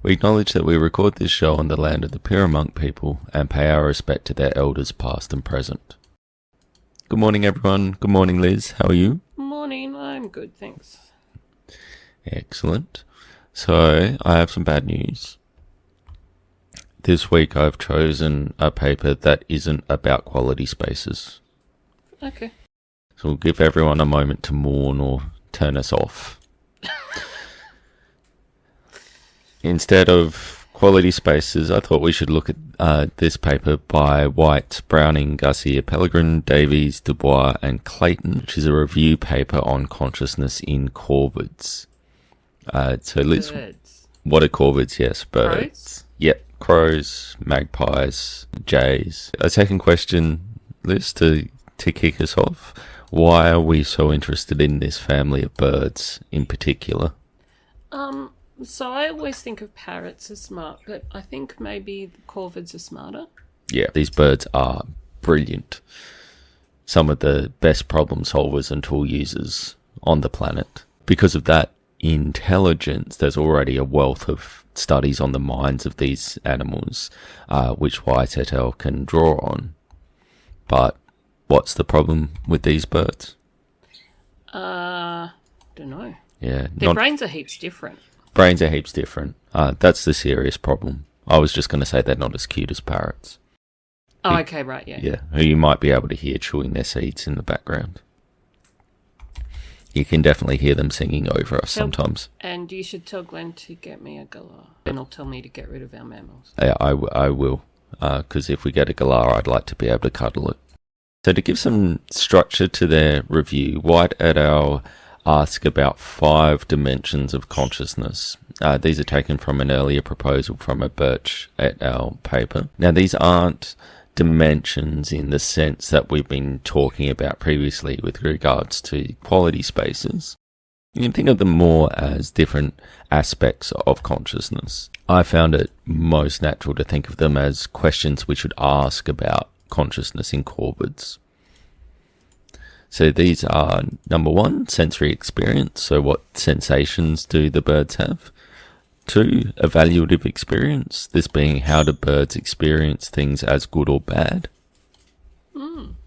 We acknowledge that we record this show on the land of the Piramonk people and pay our respect to their elders past and present. Good morning, everyone. Good morning, Liz. How are you? Morning. I'm good, thanks. Excellent. So, I have some bad news. This week I've chosen a paper that isn't about quality spaces. Okay. So we'll give everyone a moment to mourn or turn us off. Instead of quality spaces, I thought we should look at this paper by White, Browning, Garcia, Pellegrin, Davies, Dubois and Clayton, which is a review paper on consciousness in corvids. So Liz, Birds. what are corvids? Yes, birds. Crows? Yep, crows, magpies, jays. A second question, Liz, to kick us off. Why are we so interested in this family of birds in particular? So I always think of parrots as smart, but I think maybe the corvids are smarter. Yeah, these birds are brilliant. Some of the best problem solvers and tool users on the planet. Because of that intelligence, there's already a wealth of studies on the minds of these animals, which White et al. Can draw on. But what's the problem with these birds? Don't know. Yeah, Their brains are heaps different. Brains are heaps different. That's the serious problem. I was just going to say they're not as cute as parrots. Oh, okay, right, yeah. Yeah, who you might be able to hear chewing their seeds in the background. You can definitely hear them singing over us sometimes. And you should tell Glenn to get me a galah. And he'll tell me to get rid of our mammals. Yeah, I will. Because if we get a galah, I'd like to be able to cuddle it. So to give some structure to their review, White et al. Ask about 5 dimensions of consciousness. These are taken from an earlier proposal from a Birch et al. Paper. Now, these aren't dimensions in the sense that we've been talking about previously with regards to quality spaces. You can think of them more as different aspects of consciousness. I found it most natural to think of them as questions we should ask about consciousness in corvids. So these are, number 1, sensory experience. So what sensations do the birds have? 2, evaluative experience. This being, how do birds experience things as good or bad?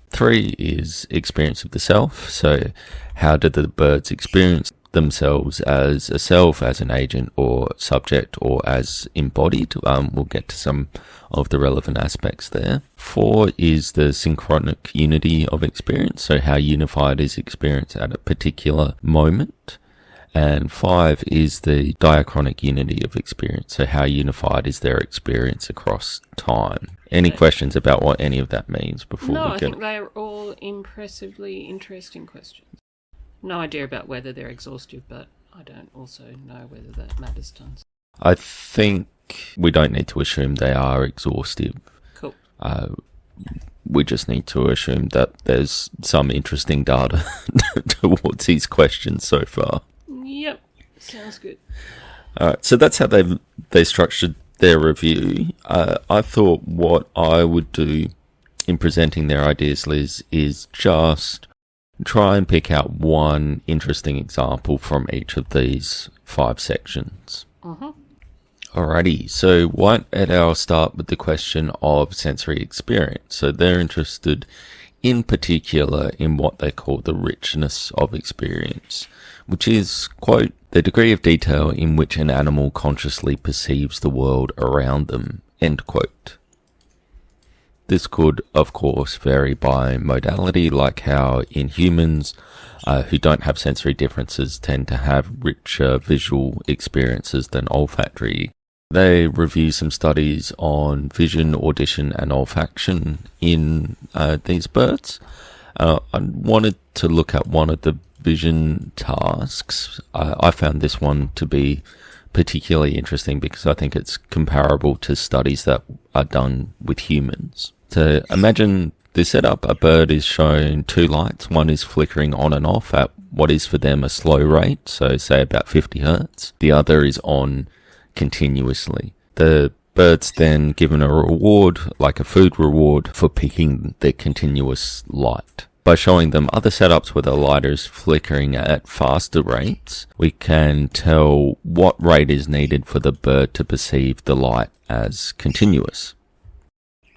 3 is experience of the self. So how do the birds experience themselves as a self, as an agent or subject, or as embodied? We'll get to some of the relevant aspects there. 4 is the synchronic unity of experience, so how unified is experience at a particular moment. And 5 is the diachronic unity of experience, so how unified is their experience across time. Any questions about what any of that means before No, we I get... think they're all impressively interesting questions. No idea about whether they're exhaustive, but I don't also know whether that matters tons. I think we don't need to assume they are exhaustive. Cool. We just need to assume that there's some interesting data towards these questions so far. Yep, sounds good. Alright, so that's how they structured their review. I thought what I would do in presenting their ideas, Liz, is just try and pick out one interesting example from each of these 5 sections. Alrighty, so White et al. Start with the question of sensory experience. So they're interested in particular in what they call the richness of experience, which is, quote, the degree of detail in which an animal consciously perceives the world around them, end quote. This could, of course, vary by modality, like how in humans who don't have sensory differences tend to have richer visual experiences than olfactory. They review some studies on vision, audition, and olfaction in these birds. I wanted to look at one of the vision tasks. I found this one to be particularly interesting because I think it's comparable to studies that are done with humans. So imagine this setup. A bird is shown 2 lights. One is flickering on and off at what is for them a slow rate, so say about 50 hertz. The other is on continuously. The bird's then given a reward, like a food reward, for picking the continuous light. By showing them other setups where the light is flickering at faster rates, we can tell what rate is needed for the bird to perceive the light as continuous.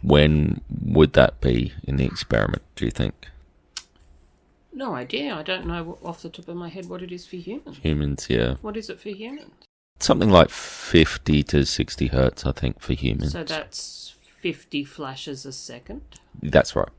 When would that be in the experiment, do you think? No idea. I don't know off the top of my head what it is for humans. Humans, yeah. What is it for humans? Something like 50 to 60 hertz, I think, for humans. So that's 50 flashes a second? That's right.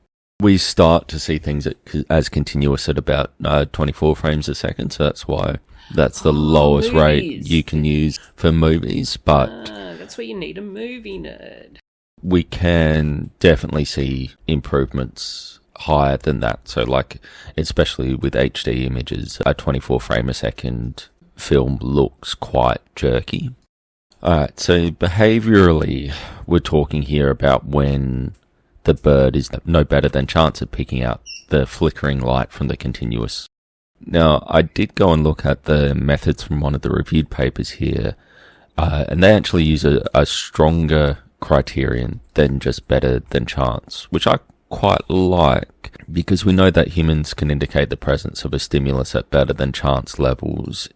We start to see things as continuous at about 24 frames a second, so that's why that's the lowest rate you can use for movies. But that's where you need a movie nerd. We can definitely see improvements higher than that. So, like, especially with HD images, a 24 frame a second film looks quite jerky. Alright, so behaviourally, we're talking here about when the bird is no better than chance at picking out the flickering light from the continuous. Now, I did go and look at the methods from one of the reviewed papers here, and they actually use a stronger criterion than just better than chance, which I quite like, because we know that humans can indicate the presence of a stimulus at better than chance levels,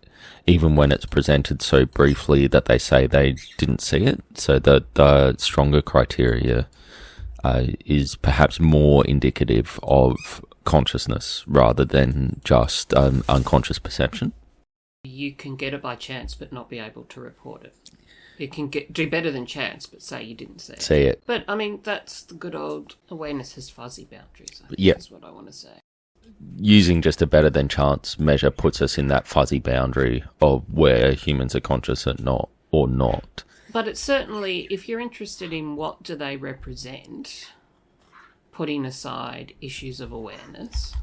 even when it's presented so briefly that they say they didn't see it. So the stronger criteria is perhaps more indicative of consciousness rather than just unconscious perception. You can get it by chance but not be able to report it. You can do better than chance but say you didn't see it. But, I mean, that's the good old awareness has fuzzy boundaries, I think is what I want to say. Using just a better than chance measure puts us in that fuzzy boundary of where humans are conscious or not. But it's certainly, if you're interested in what do they represent, putting aside issues of awareness,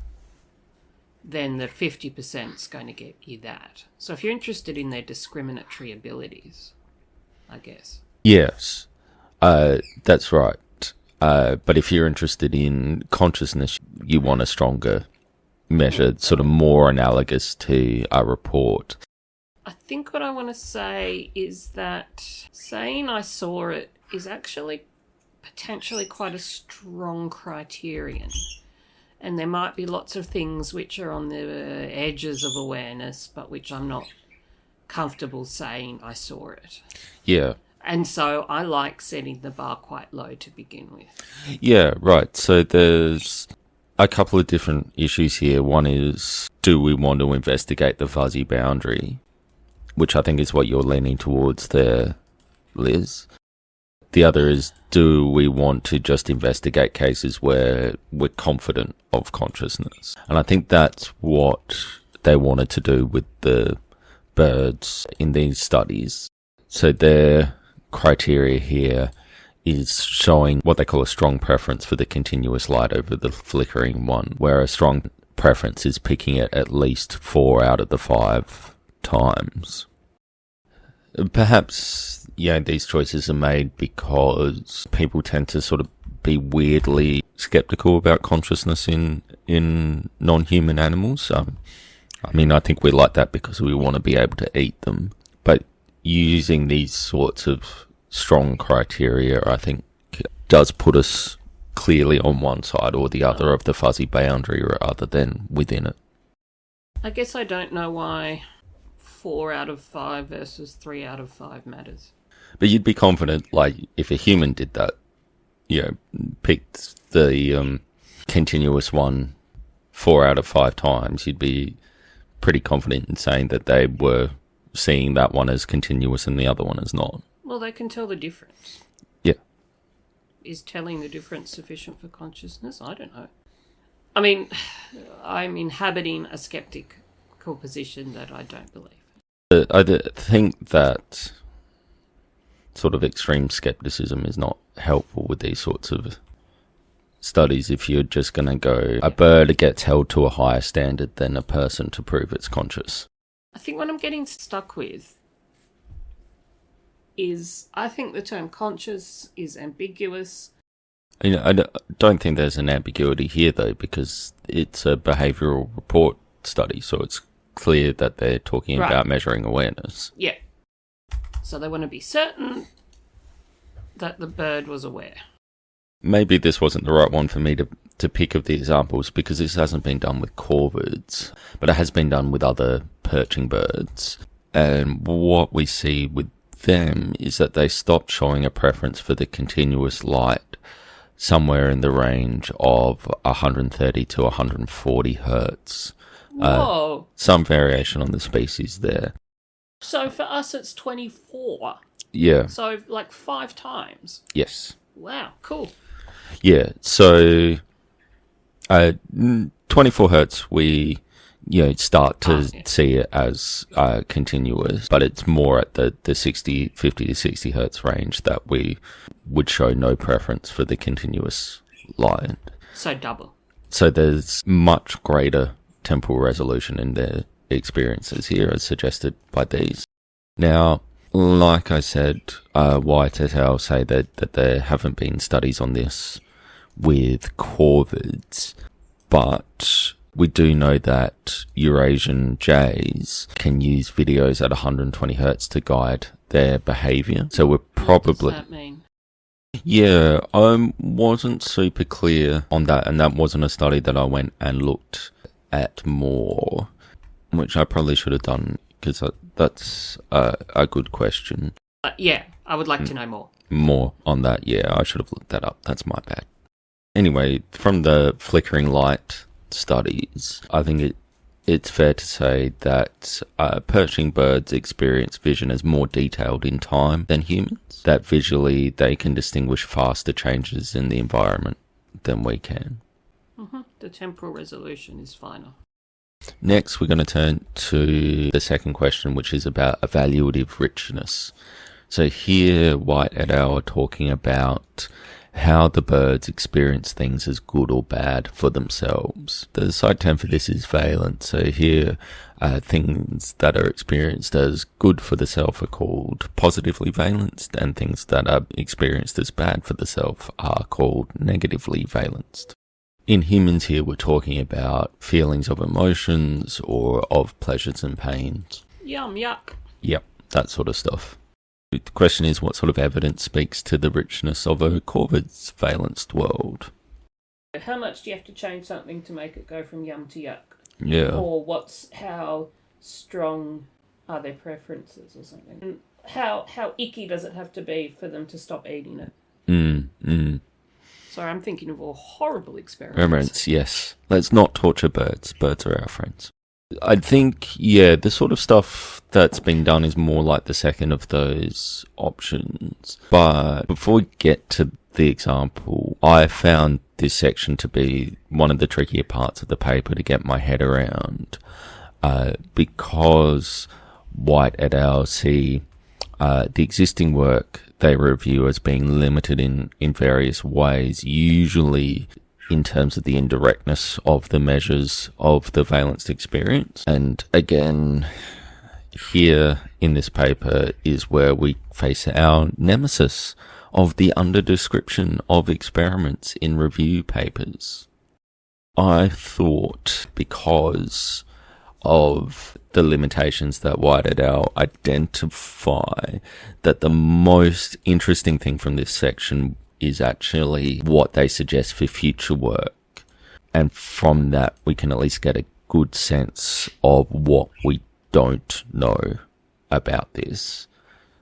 then the 50% is going to get you that. So if you're interested in their discriminatory abilities, I guess. Yes, that's right. But if you're interested in consciousness, you want a stronger measure, sort of more analogous to a report. I think what I want to say is that saying I saw it is actually potentially quite a strong criterion. And there might be lots of things which are on the edges of awareness, but which I'm not comfortable saying I saw it. Yeah. And so I like setting the bar quite low to begin with. Yeah, right. So there's a couple of different issues here. One is, do we want to investigate the fuzzy boundary? Which I think is what you're leaning towards there, Liz. The other is, do we want to just investigate cases where we're confident of consciousness? And I think that's what they wanted to do with the birds in these studies. So their criteria here is showing what they call a strong preference for the continuous light over the flickering one, where a strong preference is picking it at least 4 out of the 5 times. Perhaps, these choices are made because people tend to sort of be weirdly skeptical about consciousness in non-human animals. I mean, I think we like that because we want to be able to eat them. But using these sorts of strong criteria, I think, does put us clearly on one side or the other of the fuzzy boundary rather than within it. I guess I don't know why 4 out of 5 versus 3 out of 5 matters. But you'd be confident, like, if a human did that, picked the continuous one 4 out of 5 times, you'd be pretty confident in saying that they were seeing that one as continuous and the other one as not. Well, they can tell the difference. Yeah. Is telling the difference sufficient for consciousness? I don't know. I mean, I'm inhabiting a skeptical position that I don't believe. I think that sort of extreme skepticism is not helpful with these sorts of studies if you're just going to go, a bird gets held to a higher standard than a person to prove it's conscious. I think what I'm getting stuck with is I think the term conscious is ambiguous. I don't think there's an ambiguity here, though, because it's a behavioural report study, so it's clear that they're talking about measuring awareness. Yeah. So they want to be certain that the bird was aware. maybe this wasn't the right one for me to pick of the examples, because this hasn't been done with corvids, but it has been done with other perching birds. And what we see with them is that they stopped showing a preference for the continuous light somewhere in the range of 130 to 140 hertz. Whoa. Some variation on the species there. So for us, it's 24. Yeah. So like 5 times. Yes. Wow, cool. Yeah, so 24 hertz, we start to see it as continuous, but it's more at the 50 to 60 hertz range that we would show no preference for the continuous light. So double. So there's much greater temporal resolution in their experiences here, as suggested by these. Now, like I said, White et al. Say that there haven't been studies on this with corvids, but we do know that Eurasian jays can use videos at 120 hertz to guide their behaviour. So we're probably... What does that mean? Yeah, I wasn't super clear on that, and that wasn't a study that I went and looked at more, which I probably should have done, because that's a good question. Yeah, I would like to know more. More on that, yeah, I should have looked that up. That's my bad. Anyway, from the flickering light studies, I think it's fair to say that perching birds experience vision as more detailed in time than humans, that visually they can distinguish faster changes in the environment than we can. Mm-hmm. The temporal resolution is finer. Next, we're going to turn to the second question, which is about evaluative richness. So here, White et al. Are talking about how the birds experience things as good or bad for themselves. The side term for this is valent. So here, things that are experienced as good for the self are called positively valenced, and things that are experienced as bad for the self are called negatively valenced. In humans here, we're talking about feelings of emotions or of pleasures and pains. Yum, yuck. Yep, that sort of stuff. The question is, what sort of evidence speaks to the richness of a corvid's valenced world? How much do you have to change something to make it go from yum to yuck? Yeah. Or how strong are their preferences or something? And how icky does it have to be for them to stop eating it? Sorry, I'm thinking of all horrible experiments. Yes. Let's not torture birds. Birds are our friends. I think, yeah, the sort of stuff that's been done is more like the second of those options. But before we get to the example, I found this section to be one of the trickier parts of the paper to get my head around, because White et al. See the existing work they review as being limited in various ways, usually in terms of the indirectness of the measures of the valenced experience. And again, here in this paper is where we face our nemesis of the under-description of experiments in review papers. I thought, because of the limitations that White et al. Identify, that the most interesting thing from this section is actually what they suggest for future work. And from that, we can at least get a good sense of what we don't know about this.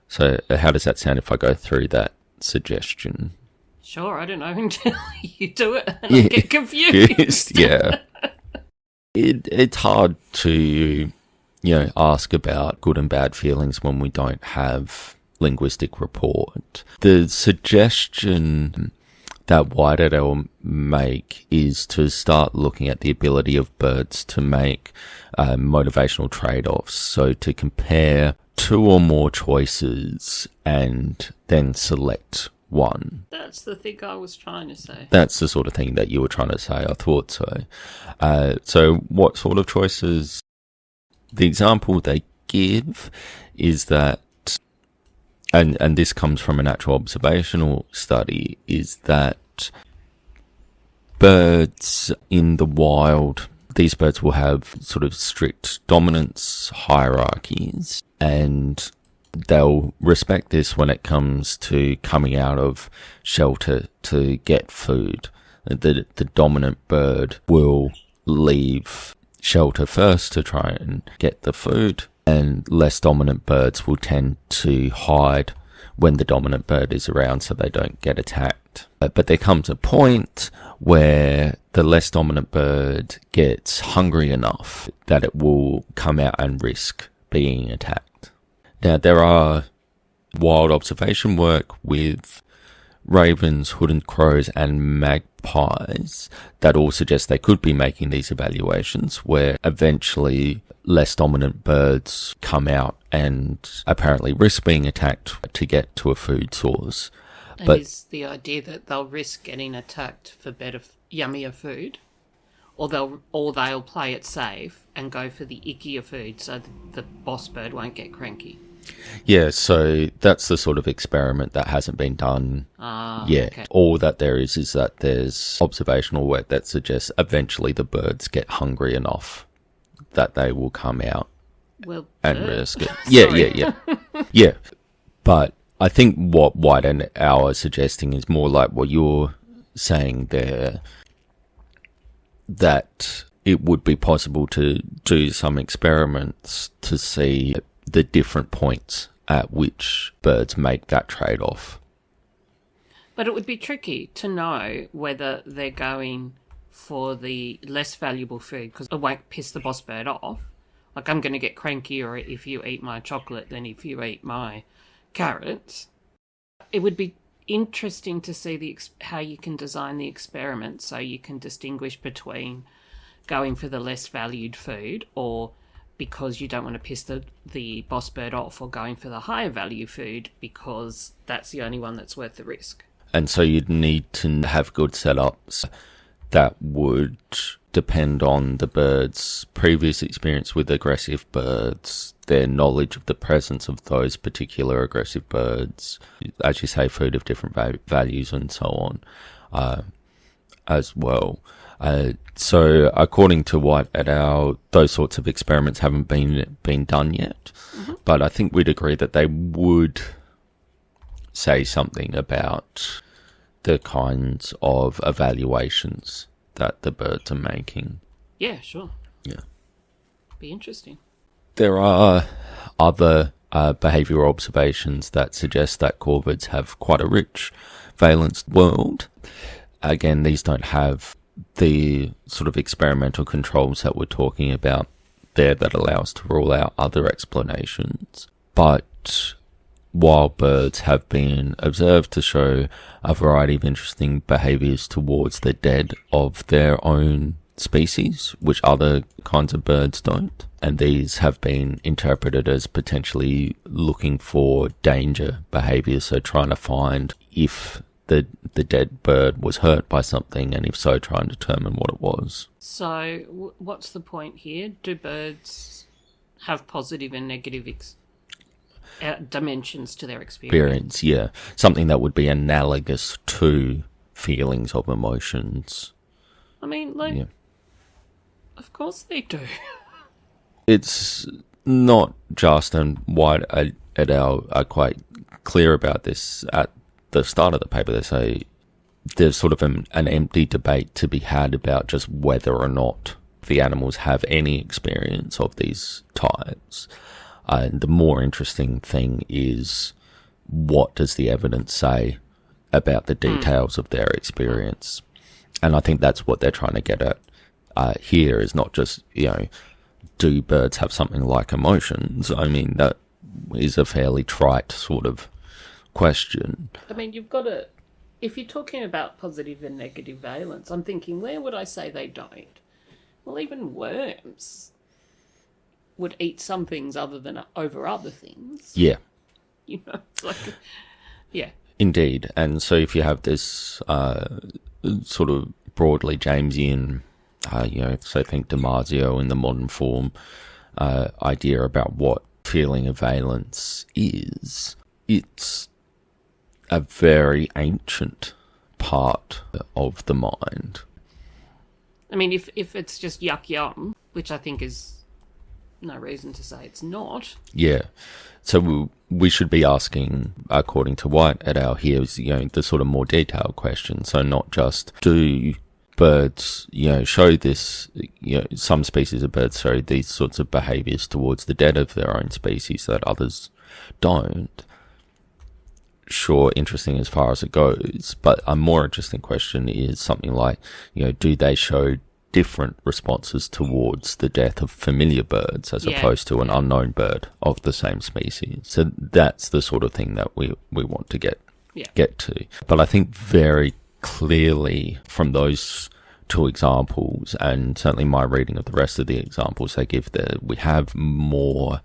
So how does that sound if I go through that suggestion? Sure, I don't know until you do it and I get confused. Yeah. It's hard to, ask about good and bad feelings when we don't have linguistic report. The suggestion that White et al. Make is to start looking at the ability of birds to make motivational trade-offs. So to compare 2 or more choices and then select one. That's the thing I was trying to say. That's the sort of thing that you were trying to say. I thought so. So what sort of choices? The example they give is that, and this comes from an actual observational study, is that birds in the wild, these birds will have sort of strict dominance hierarchies, and they'll respect this when it comes to coming out of shelter to get food. The dominant bird will leave shelter first to try and get the food, and less dominant birds will tend to hide when the dominant bird is around so they don't get attacked. But there comes a point where the less dominant bird gets hungry enough that it will come out and risk being attacked. Now, there are wild observation work with ravens, hooded crows, and magpies that all suggest they could be making these evaluations where eventually less dominant birds come out and apparently risk being attacked to get to a food source. And But is the idea that they'll risk getting attacked for better, yummier food? Or they'll play it safe and go for the ickier food so the boss bird won't get cranky? yeah, so that's the sort of experiment that hasn't been done yet. Okay. All that there is that there's observational work that suggests eventually the birds get hungry enough that they will come out Well, and risk it. Yeah. Yeah. But I think what White and Owl are suggesting is more like what you're saying there, that it would be possible to do some experiments to see the different points at which birds make that trade-off. But it would be tricky to know whether they're going for the less valuable food because it won't piss the boss bird off. Like, I'm going to get crankier if you eat my chocolate than if you eat my carrots. It would be interesting to see how you can design the experiment so you can distinguish between going for the less valued food or because you don't want to piss the boss bird off, or going for the higher value food because that's the only one that's worth the risk. And so you'd need to have good setups that would depend on the bird's previous experience with aggressive birds, their knowledge of the presence of those particular aggressive birds, as you say, food of different values and so on, as well. So according to White et al., those sorts of experiments haven't been done yet, but I think we'd agree that they would say something about the kinds of evaluations that the birds are making. Yeah, sure. Yeah. Be interesting. There are other behavioural observations that suggest that corvids have quite a rich valenced world. Again, these don't have the sort of experimental controls that we're talking about there that allow us to rule out other explanations. But wild birds have been observed to show a variety of interesting behaviours towards the dead of their own species, which other kinds of birds don't. And these have been interpreted as potentially looking for danger behaviours, so trying to find if the dead bird was hurt by something, and if so, try and determine what it was. So what's the point here? Do birds have positive and negative dimensions to their experience? Yeah. Something that would be analogous to feelings of emotions. I mean, of course they do. It's not just, and White et al. Are quite clear about this at the start of the paper. They say there's sort of an empty debate to be had about just whether or not the animals have any experience of these types. And the more interesting thing is, what does the evidence say about the details of their experience? And I think that's what they're trying to get at here, is not just, do birds have something like emotions? I mean, that is a fairly trite sort of question. I mean, you've got to, if you're talking about positive and negative valence, I'm thinking, where would I say they don't? Well, even worms would eat some things over other things. Yeah. It's like, yeah. Indeed. And so if you have this sort of broadly Jamesian, so think Damasio in the modern form, idea about what feeling of valence is, it's a very ancient part of the mind. I mean, if it's just yuck yum, which I think is no reason to say it's not. Yeah. So we should be asking, according to White et al. Here, is, the sort of more detailed question. So not just do birds, show this, some species of birds show these sorts of behaviours towards the dead of their own species that others don't. Sure, interesting as far as it goes, but a more interesting question is something like, do they show different responses towards the death of familiar birds as opposed to an unknown bird of the same species? So that's the sort of thing that we want to get to. But I think very clearly from those two examples, and certainly my reading of the rest of the examples they give there, we have more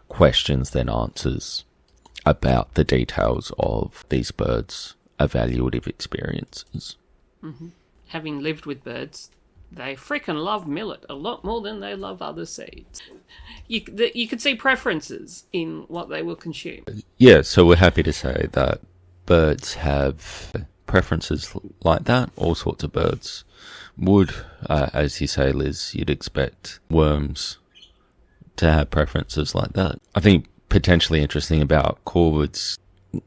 questions than answers about the details of these birds' evaluative experiences. Mm-hmm. Having lived with birds, they frickin' love millet a lot more than they love other seeds. You could see preferences in what they will consume. Yeah, so we're happy to say that birds have preferences like that. All sorts of birds would, as you say, Liz, you'd expect worms to have preferences like that. I think potentially interesting about corvids,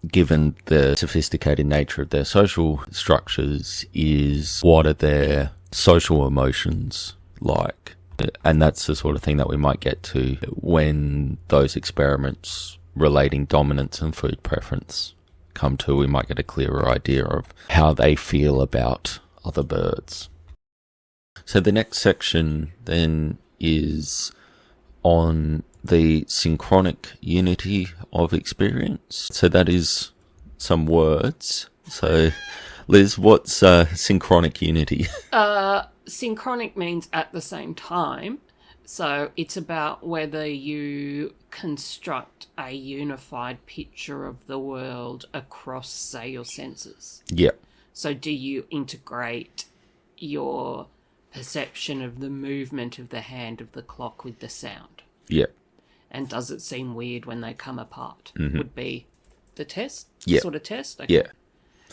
given the sophisticated nature of their social structures, is what are their social emotions like? And that's the sort of thing that we might get to when those experiments relating dominance and food preference come to. We might get a clearer idea of how they feel about other birds. So the next section then is on the synchronic unity of experience. So that is some words. So Liz, what's synchronic unity? Synchronic means at the same time. So it's about whether you construct a unified picture of the world across, say, your senses. Yeah. So do you integrate your perception of the movement of the hand of the clock with the sound? Yeah. And does it seem weird when they come apart? Mm-hmm. Would be the test? Yeah. Sort of test? Okay. Yeah.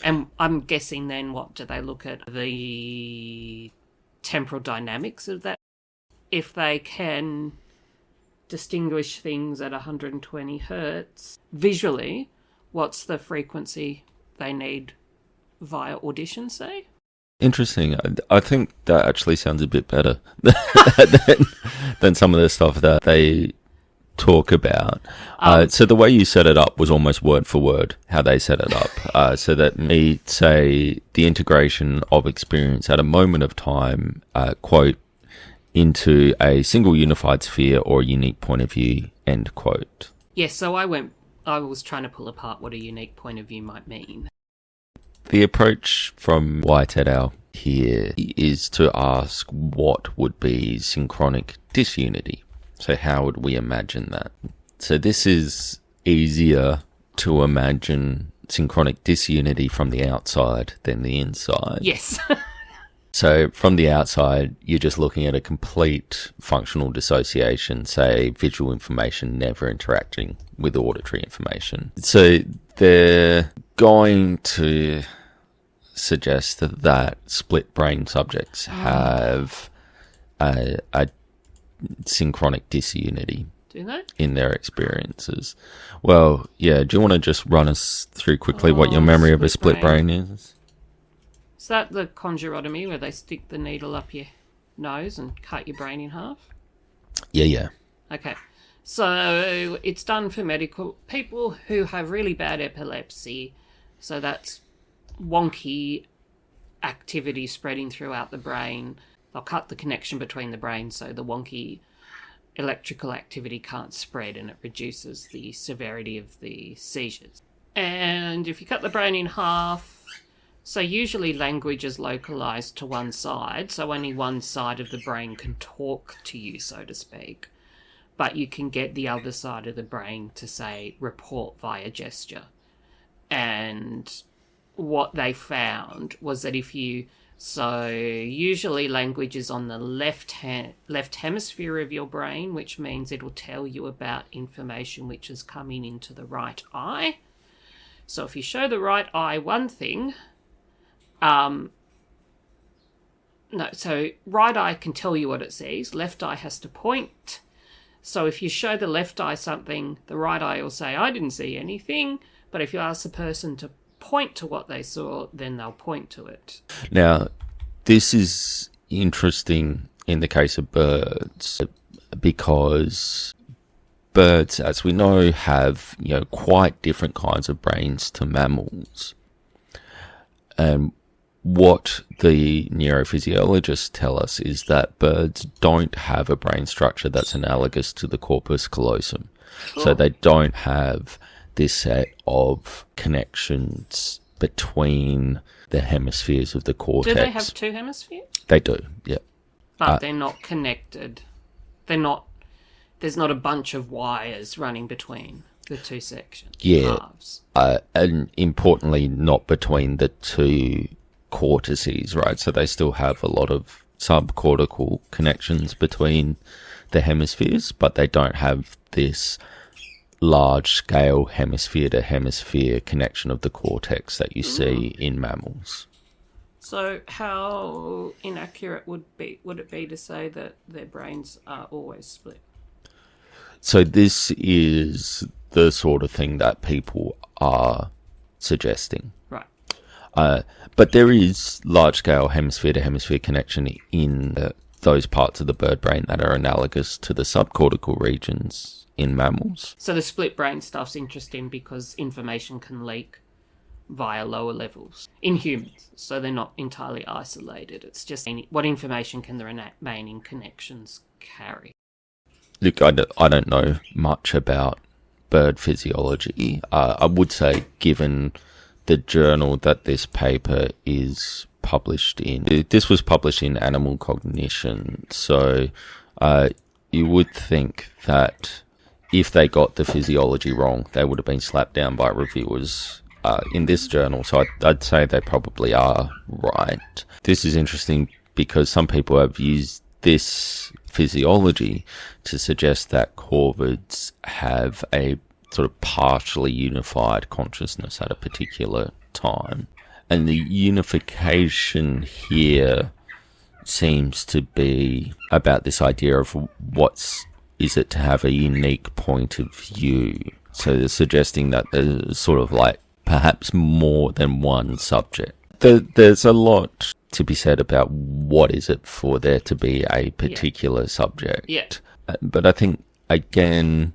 And I'm guessing then, what do they look at? The temporal dynamics of that? If they can distinguish things at 120 hertz visually, what's the frequency they need via audition, say? Interesting. I think that actually sounds a bit better than some of the stuff that they talk about. So the way you set it up was almost word for word how they set it up. So that me say the integration of experience at a moment of time, quote, into a single unified sphere or unique point of view, end quote. Yes, so I was trying to pull apart what a unique point of view might mean. The approach from White et al. Here is to ask what would be synchronic disunity. So how would we imagine that? So this is easier to imagine synchronic disunity from the outside than the inside. Yes. So from the outside, you're just looking at a complete functional dissociation, say visual information never interacting with auditory information. So they're going to suggest that split brain subjects have a synchronic disunity. Do they? In their experiences. Well, yeah, do you want to just run us through quickly what your memory of a split brain is? Is that the conjurotomy where they stick the needle up your nose and cut your brain in half? Yeah. Okay. So it's done for medical people who have really bad epilepsy. So that's wonky activity spreading throughout the brain. They'll cut the connection between the brain so the wonky electrical activity can't spread and it reduces the severity of the seizures. And if you cut the brain in half, so usually language is localised to one side, so only one side of the brain can talk to you, so to speak. But you can get the other side of the brain to, say, report via gesture. And what they found was that so usually language is on the left hemisphere of your brain, which means it will tell you about information which is coming into the right eye. So if you show the right eye one thing, so right eye can tell you what it sees, left eye has to point. So if you show the left eye something, the right eye will say, I didn't see anything. But if you ask the person to point to what they saw, then they'll point to it. Now, this is interesting in the case of birds because birds, as we know, have, quite different kinds of brains to mammals. And what the neurophysiologists tell us is that birds don't have a brain structure that's analogous to the corpus callosum. Cool. So they don't have this set of connections between the hemispheres of the cortex. Do they have two hemispheres? They do, yeah. But they're not connected. There's not a bunch of wires running between the two sections. Yeah. Halves. And importantly, not between the two cortices, right? So they still have a lot of subcortical connections between the hemispheres, but they don't have this large-scale hemisphere-to-hemisphere connection of the cortex that you see in mammals. So how inaccurate would it be to say that their brains are always split? So this is the sort of thing that people are suggesting. Right. But there is large-scale hemisphere-to-hemisphere connection in those parts of the bird brain that are analogous to the subcortical regions in mammals. So the split brain stuff's interesting because information can leak via lower levels in humans. So they're not entirely isolated. It's just what information can the remaining connections carry. Look, I don't know much about bird physiology. I would say, given the journal that this paper is published in, this was published in Animal Cognition, so you would think that if they got the physiology wrong, they would have been slapped down by reviewers in this journal. So I'd say they probably are right. This is interesting because some people have used this physiology to suggest that corvids have a sort of partially unified consciousness at a particular time. And the unification here seems to be about this idea of is it to have a unique point of view. So they're suggesting that there's sort of like perhaps more than one subject. There's a lot to be said about what is it for there to be a particular subject. Yeah. But I think, again,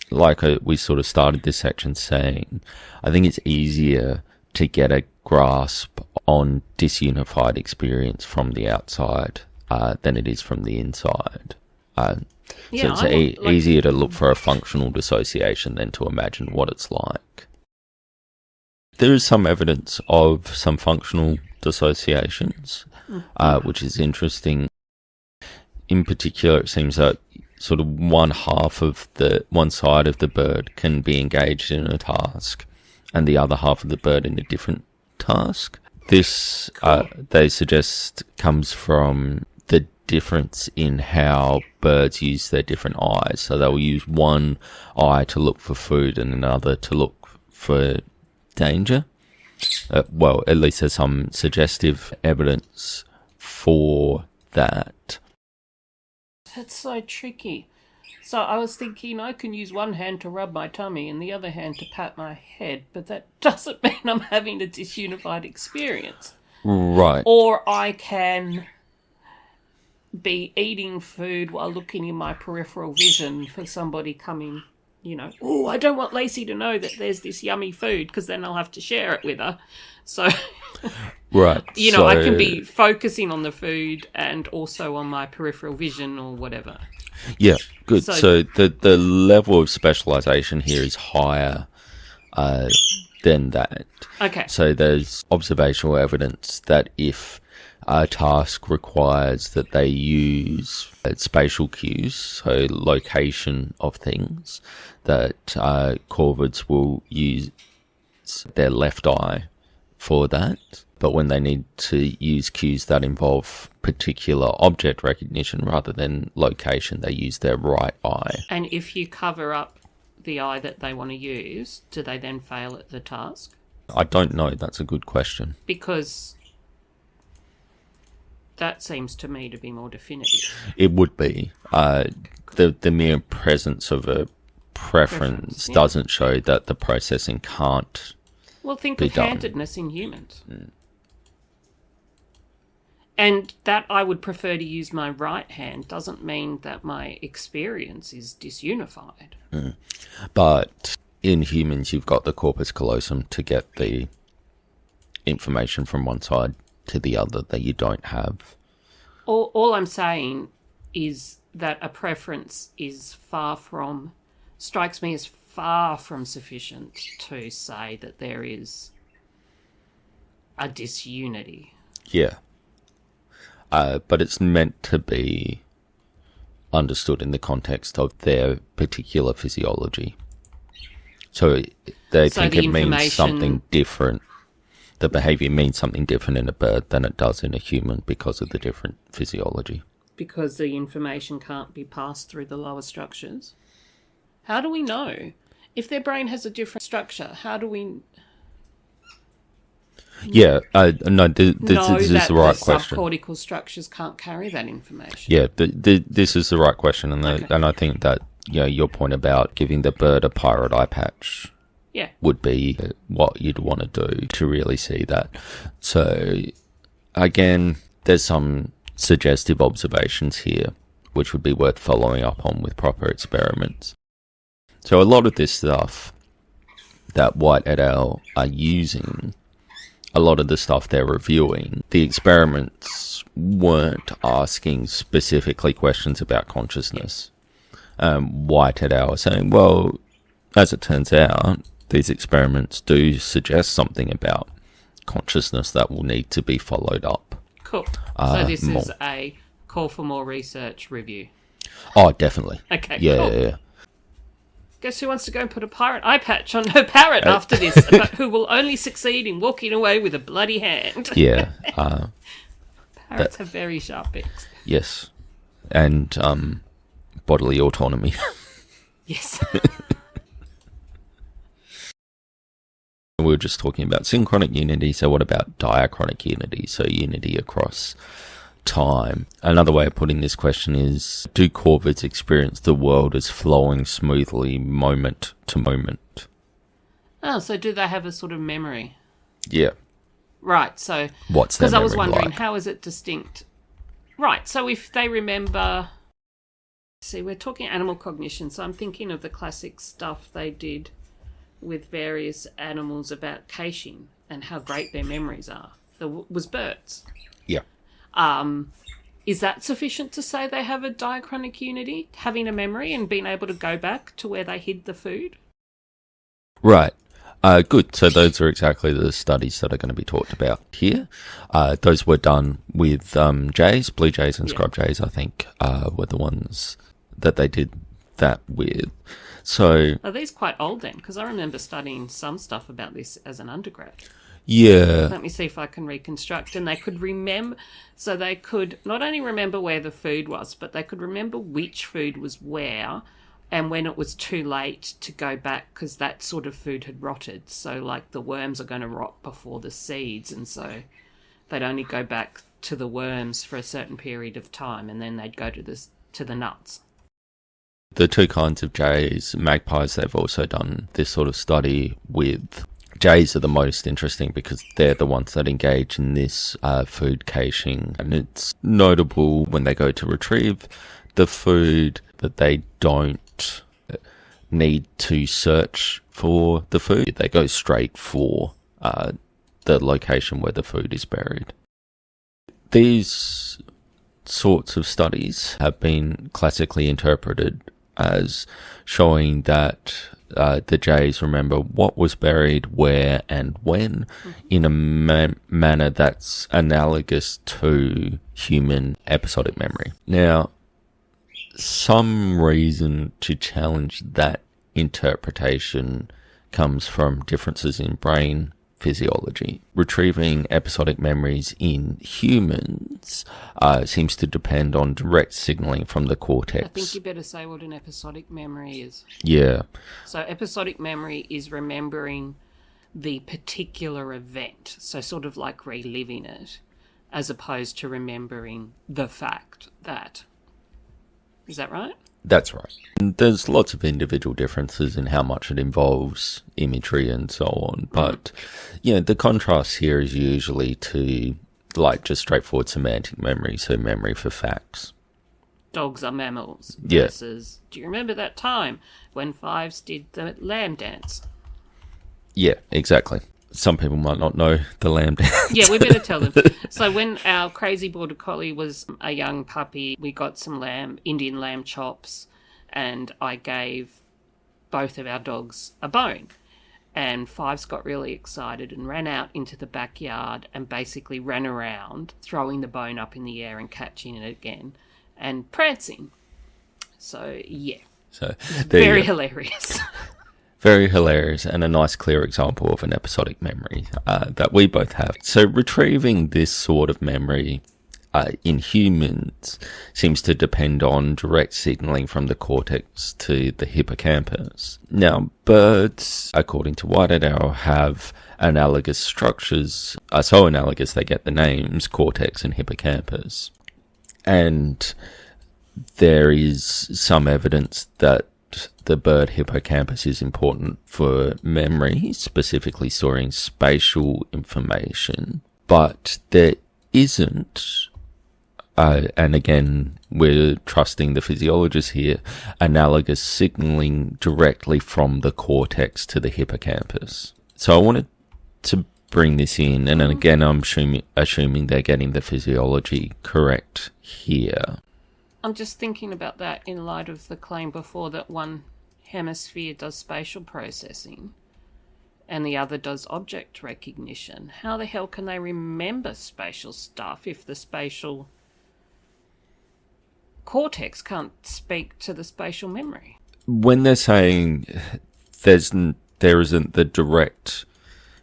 like we sort of started this section saying, I think it's easier to get a grasp on disunified experience from the outside than it is from the inside. So it's easier to look for a functional dissociation than to imagine what it's like. There is some evidence of some functional dissociations, which is interesting. In particular, it seems that sort of one side of the bird can be engaged in a task and the other half of the bird in a different task. This, they suggest, comes from the difference in how birds use their different eyes. So they'll use one eye to look for food and another to look for danger. Well, at least there's some suggestive evidence for that. That's so tricky. So I was thinking I can use one hand to rub my tummy and the other hand to pat my head, but that doesn't mean I'm having a disunified experience. Right. Or I can be eating food while looking in my peripheral vision for somebody coming, oh, I don't want Lacey to know that there's this yummy food because then I'll have to share it with her. So, right. I can be focusing on the food and also on my peripheral vision or whatever. Yeah, good. So the level of specialization here is higher than that. Okay. So there's observational evidence that if a task requires that they use spatial cues, so location of things, that corvids will use their left eye for that. But when they need to use cues that involve particular object recognition rather than location, they use their right eye. And if you cover up the eye that they want to use, do they then fail at the task? I don't know. That's a good question. Because That seems to me to be more definitive. It would be. The mere presence of a preference doesn't show that the processing can't. Well, think be of done. handedness in humans. And that I would prefer to use my right hand doesn't mean that my experience is disunified. But in humans, you've got the corpus callosum to get the information from one side to the other that you don't have. All I'm saying is that a preference is strikes me as far from sufficient to say that there is a disunity. Yeah. But it's meant to be understood in the context of their particular physiology. So they think it means something different. The behaviour means something different in a bird than it does in a human because of the different physiology. Because the information can't be passed through the lower structures. How do we know? If their brain has a different structure, how do we... Yeah, no, this is the right question. Subcortical structures can't carry that information. Yeah, this is the right question, and and I think that your point about giving the bird a pirate eye patch would be what you'd want to do to really see that. So, again, there's some suggestive observations here, which would be worth following up on with proper experiments. So a lot of this stuff that White et al. Are using, a lot of the stuff they're reviewing, the experiments weren't asking specifically questions about consciousness. White et al. Are saying, well, as it turns out, these experiments do suggest something about consciousness that will need to be followed up. Cool. So this is a call for more research review. Oh, definitely. Okay, yeah, cool. Yeah. Guess who wants to go and put a pirate eye patch on her parrot after this, but who will only succeed in walking away with a bloody hand? Yeah. Parrots have very sharp beaks. Yes. And bodily autonomy. Yes. We were just talking about synchronic unity, so what about diachronic unity? So unity across time. Another way of putting this question is, do corvids experience the world as flowing smoothly moment to moment? Oh, so do they have a sort of memory? Yeah. Right, so... What's their memory like? Because I was wondering, how is it distinct? Right, so if they remember... See, we're talking animal cognition, so I'm thinking of the classic stuff they did with various animals about caching and how great their memories are. There was birds. Yeah. Is that sufficient to say they have a diachronic unity, having a memory and being able to go back to where they hid the food? Right. Good. So those are exactly the studies that are going to be talked about here. Those were done with jays, blue jays and scrub jays, I think, were the ones that they did that with. So are these quite old then? Because I remember studying some stuff about this as an undergrad. Yeah. Let me see if I can reconstruct. And they could remember, so they could not only remember where the food was, but they could remember which food was where and when it was too late to go back because that sort of food had rotted. So like the worms are going to rot before the seeds, and so they'd only go back to the worms for a certain period of time, and then they'd go to the nuts. The two kinds of jays, magpies, they've also done this sort of study with. Jays are the most interesting because they're the ones that engage in this food caching. And it's notable when they go to retrieve the food that they don't need to search for the food. They go straight for the location where the food is buried. These sorts of studies have been classically interpreted as showing that the jays remember what was buried, where, and when in a manner that's analogous to human episodic memory. Now, some reason to challenge that interpretation comes from differences in brain physiology. Retrieving episodic memories in humans seems to depend on direct signaling from the cortex. I think you better say what an episodic memory is. Yeah. So episodic memory is remembering the particular event, so sort of like reliving it. as opposed to remembering the fact that. Is that right? That's right. And there's lots of individual differences in how much it involves imagery and so on. But, the contrast here is usually to, like, just straightforward semantic memory, so memory for facts. Dogs are mammals. Yeah. Versus, do you remember that time when Fives did the lamb dance? Yeah, exactly. Some people might not know the lamb dance. Yeah, we better tell them. So when our crazy border collie was a young puppy, we got some Indian lamb chops, and I gave both of our dogs a bone. And Fives got really excited and ran out into the backyard and basically ran around, throwing the bone up in the air and catching it again and prancing. So, yeah. So very hilarious. Very hilarious, and a nice clear example of an episodic memory that we both have. So retrieving this sort of memory in humans seems to depend on direct signaling from the cortex to the hippocampus. Now, birds, according to White et al., have analogous structures, are so analogous they get the names cortex and hippocampus. And there is some evidence that the bird hippocampus is important for memory, specifically storing spatial information, but there isn't, and again, we're trusting the physiologists here, analogous signaling directly from the cortex to the hippocampus. So I wanted to bring this in, and then again, I'm assuming they're getting the physiology correct here. I'm just thinking about that in light of the claim before that one hemisphere does spatial processing and the other does object recognition. How the hell can they remember spatial stuff if the spatial cortex can't speak to the spatial memory? When they're saying there isn't the direct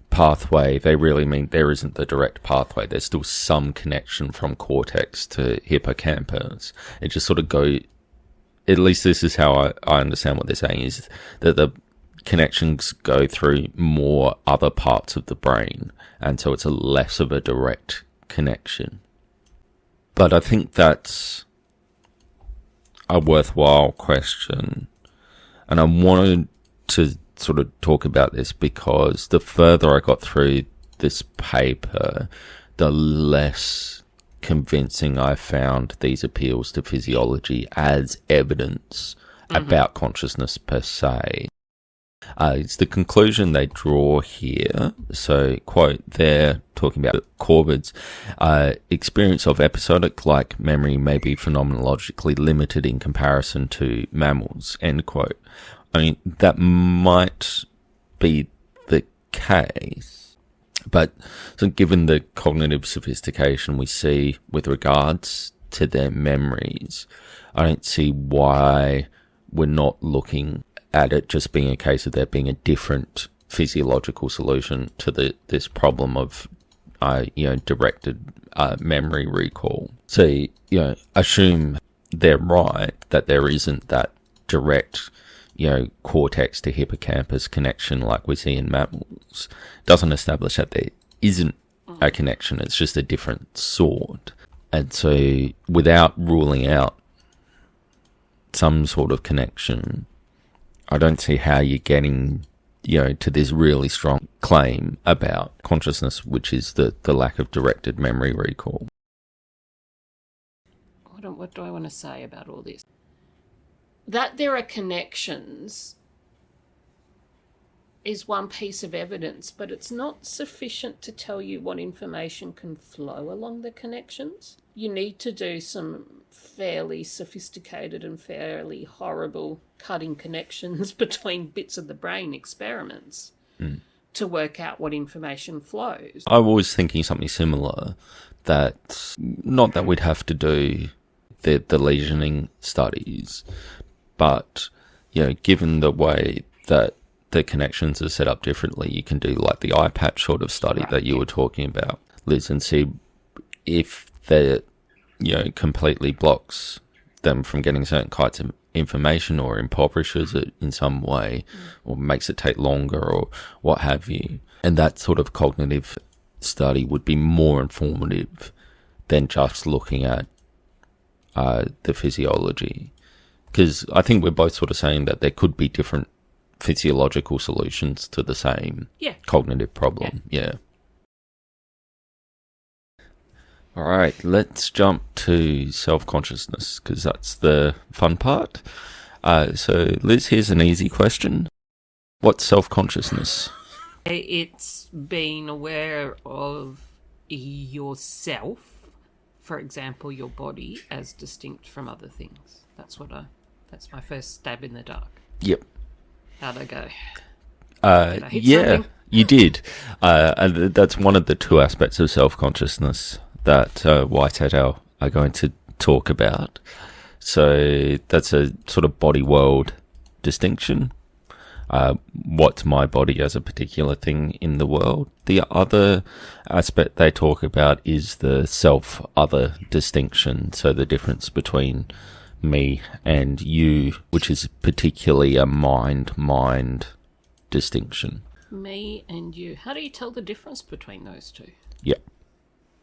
pathway, they really mean there isn't the direct pathway. There's still some connection from cortex to hippocampus. It just sort of at least this is how I understand what they're saying, is that the connections go through more other parts of the brain, and so it's a less of a direct connection. But I think that's a worthwhile question, and I wanted to sort of talk about this because the further I got through this paper, the less convincing I found these appeals to physiology as evidence about consciousness per se. It's the conclusion they draw here. So, quote, they're talking about Corvid's experience of episodic-like memory may be phenomenologically limited in comparison to mammals, end quote. I mean, that might be the case, but so given the cognitive sophistication we see with regards to their memories, I don't see why we're not looking at it just being a case of there being a different physiological solution to this problem of, directed memory recall. So, assume they're right, that there isn't that direct cortex to hippocampus connection like we see in mammals. Doesn't establish that there isn't a connection, it's just a different sort. And so without ruling out some sort of connection, I don't see how you're getting to this really strong claim about consciousness, which is the lack of directed memory recall. What do I want to say about all this? That there are connections is one piece of evidence, but it's not sufficient to tell you what information can flow along the connections. You need to do some fairly sophisticated and fairly horrible cutting connections between bits of the brain experiments to work out what information flows. I was thinking something similar, that not that we'd have to do the lesioning studies, but, given the way that the connections are set up differently, you can do like the eye patch sort of study that you were talking about, Liz, and see if that, completely blocks them from getting certain kinds of information or impoverishes it in some way or makes it take longer or what have you. And that sort of cognitive study would be more informative than just looking at the physiology. Because I think we're both sort of saying that there could be different physiological solutions to the same cognitive problem. Yeah. All right, let's jump to self-consciousness, because that's the fun part. So, Liz, here's an easy question. What's self-consciousness? It's being aware of yourself, for example, your body, as distinct from other things. That's my first stab in the dark. Yep. How'd I go? Did I hit something? You did. And that's one of the two aspects of self-consciousness that White et al. Are going to talk about. So that's a sort of body-world distinction. What's my body as a particular thing in the world? The other aspect they talk about is the self-other distinction. So the difference between me and you, which is particularly a mind-mind distinction. Me and you. How do you tell the difference between those two? Yeah.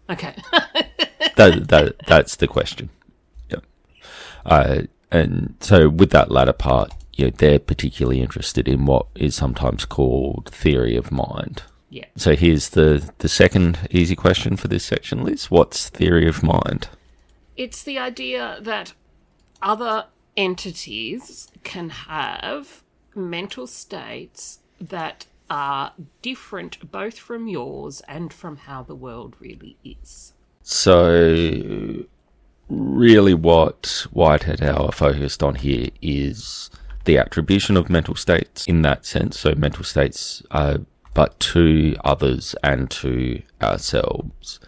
Okay. That's the question. Yeah. And so with that latter part, they're particularly interested in what is sometimes called theory of mind. Yeah. So here's the second easy question for this section, Liz. What's theory of mind? It's the idea that other entities can have mental states that are different both from yours and from how the world really is. So really what White et al. Are focused on here is the attribution of mental states in that sense. So mental states, but to others and to ourselves.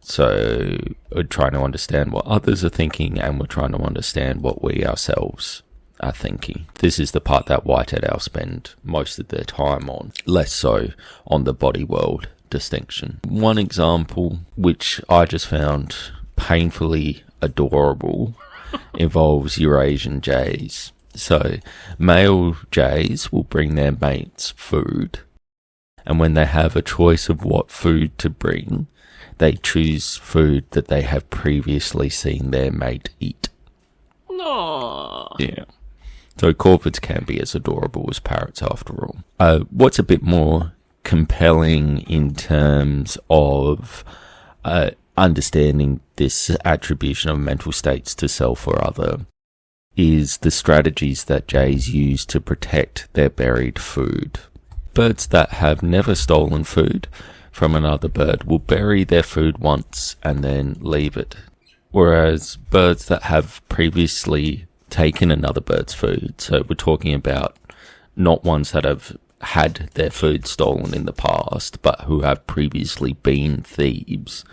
So we're trying to understand what others are thinking, and we're trying to understand what we ourselves are thinking. This is the part that White et al. Spend most of their time on, less so on the body-world distinction. One example, which I just found painfully adorable, involves Eurasian jays. So male jays will bring their mates food, and when they have a choice of what food to bring, they choose food that they have previously seen their mate eat. No. Yeah. So corvids can be as adorable as parrots after all. What's a bit more compelling in terms of understanding this attribution of mental states to self or other is the strategies that jays use to protect their buried food. Birds that have never stolen food from another bird will bury their food once and then leave it. Whereas birds that have previously taken another bird's food, so we're talking about not ones that have had their food stolen in the past, but who have previously been thieves,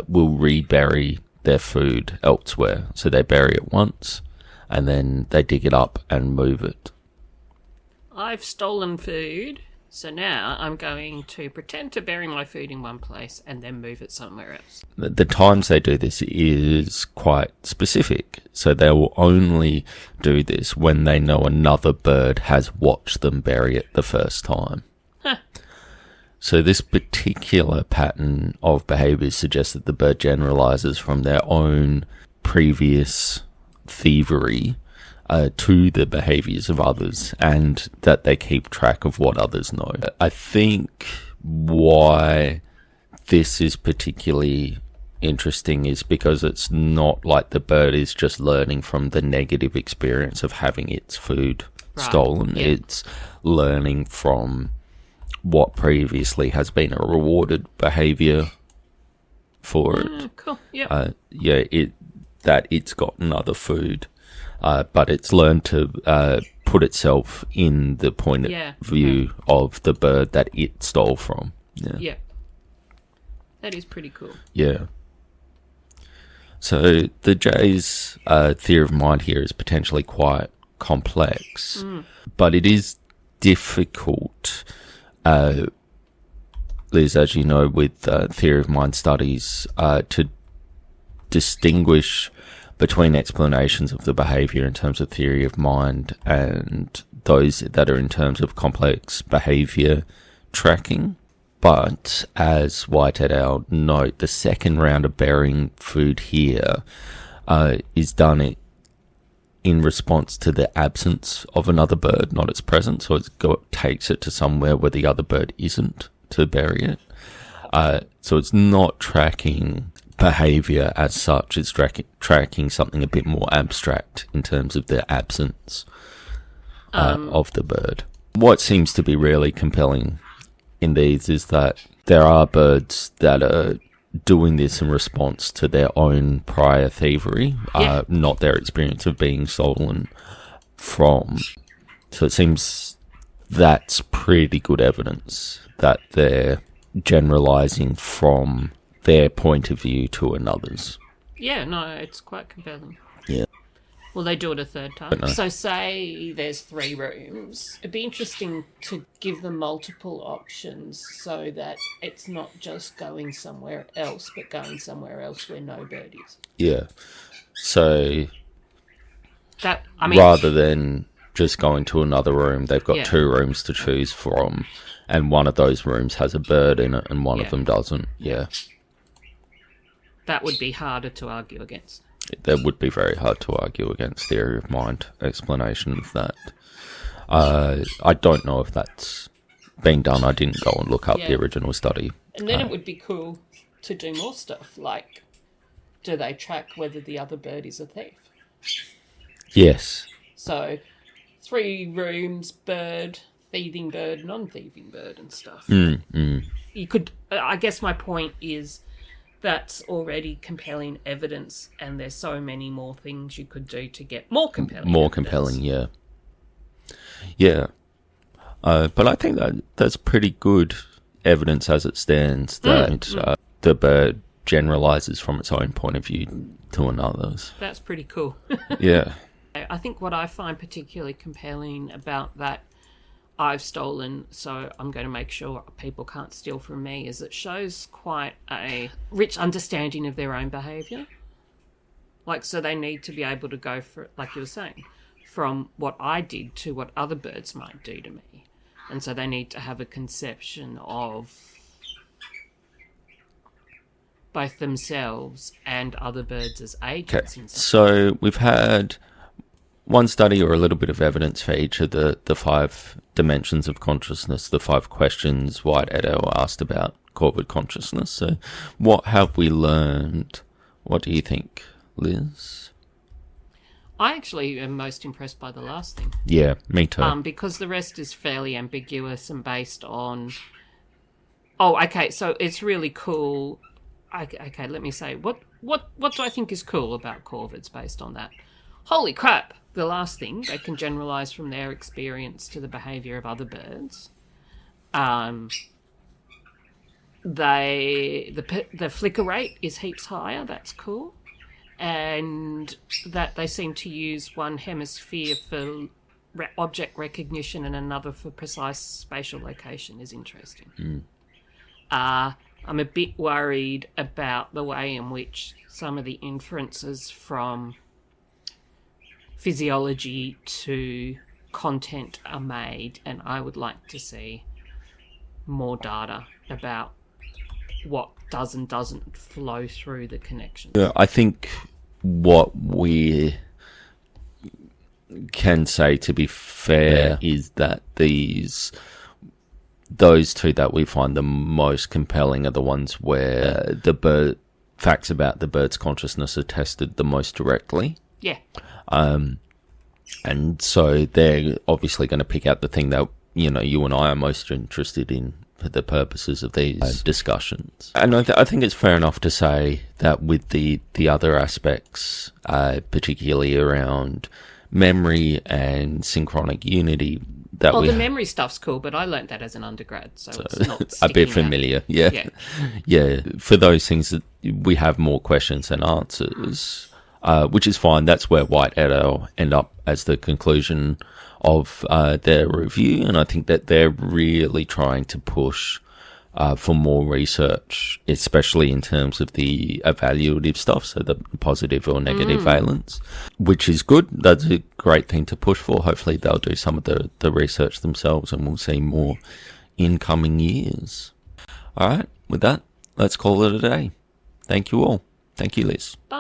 will rebury their food elsewhere. So they bury it once, and then they dig it up and move it. I've stolen food, so now I'm going to pretend to bury my food in one place and then move it somewhere else. The times they do this is quite specific. So they will only do this when they know another bird has watched them bury it the first time. Huh. So this particular pattern of behaviour suggests that the bird generalises from their own previous thievery to the behaviours of others, and that they keep track of what others know. I think why this is particularly interesting is because it's not like the bird is just learning from the negative experience of having its food stolen. Yeah. It's learning from what previously has been a rewarded behaviour for it. Cool. Yep. That it's gotten other food. But it's learned to put itself in the point of view of the bird that it stole from. Yeah. That is pretty cool. Yeah. So the jay's theory of mind here is potentially quite complex, but it is difficult, Liz, as you know, with theory of mind studies, to distinguish between explanations of the behaviour in terms of theory of mind and those that are in terms of complex behaviour tracking But as White et al. Note, the second round of burying food here is done in response to the absence of another bird, not its presence. So takes it to somewhere where the other bird isn't to bury it. So it's not tracking behaviour as such. It's tracking something a bit more abstract in terms of the absence of the bird. What seems to be really compelling in these is that there are birds that are doing this in response to their own prior thievery, not their experience of being stolen from. So it seems that's pretty good evidence that they're generalising from their point of view to another's. Yeah, no, it's quite compelling. Yeah. Will they do it a third time? No. So say there's 3 rooms. It'd be interesting to give them multiple options so that it's not just going somewhere else, but going somewhere else where no bird is. Yeah. So rather than just going to another room, they've got 2 rooms to choose from, and one of those rooms has a bird in it and one of them doesn't. Yeah. That would be harder to argue against. That would be very hard to argue against theory of mind explanation of that. I don't know if that's been done. I didn't go and look up the original study. And then it would be cool to do more stuff, like, do they track whether the other bird is a thief? Yes. So, 3 rooms, bird, thieving bird, non-thieving bird and stuff. You could, I guess my point is, that's already compelling evidence, and there's so many more things you could do to get more compelling evidence. Compelling, yeah. Yeah. But I think that's pretty good evidence as it stands, that the bird generalises from its own point of view to another's. That's pretty cool. Yeah. I think what I find particularly compelling about that I've stolen, so I'm going to make sure people can't steal from me, is it shows quite a rich understanding of their own behaviour. Like, so they need to be able to go for, like you were saying, from what I did to what other birds might do to me. And so they need to have a conception of both themselves and other birds as agents. Okay. So we've had one study or a little bit of evidence for each of the 5 dimensions of consciousness, the 5 questions White et al. Asked about Corvid consciousness. So what have we learned? What do you think, Liz? I actually am most impressed by the last thing. Yeah, me too. Because the rest is fairly ambiguous and based on... Oh, okay, so it's really cool. Okay, let me say, what do I think is cool about corvids based on that? Holy crap! The last thing, they can generalise from their experience to the behaviour of other birds. The flicker rate is heaps higher. That's cool, and that they seem to use one hemisphere for object recognition and another for precise spatial location is interesting. I'm a bit worried about the way in which some of the inferences from physiology to content are made, and I would like to see more data about what does and doesn't flow through the connections. Yeah, I think what we can say, to be fair, is that those 2 that we find the most compelling are the ones where the facts about the bird's consciousness are tested the most directly. Yeah. And so they're obviously going to pick out the thing that, you and I are most interested in for the purposes of these discussions. And I think it's fair enough to say that with the other aspects, particularly around memory and synchronic unity, that the memory stuff's cool, but I learnt that as an undergrad, so it's not a bit familiar. Yeah. For those things that we have more questions than answers. Which is fine. That's where White et al. End up as the conclusion of their review, and I think that they're really trying to push for more research, especially in terms of the evaluative stuff, so the positive or negative valence, which is good. That's a great thing to push for. Hopefully they'll do some of the research themselves, and we'll see more in coming years. All right, with that, let's call it a day. Thank you all. Thank you, Liz. Bye.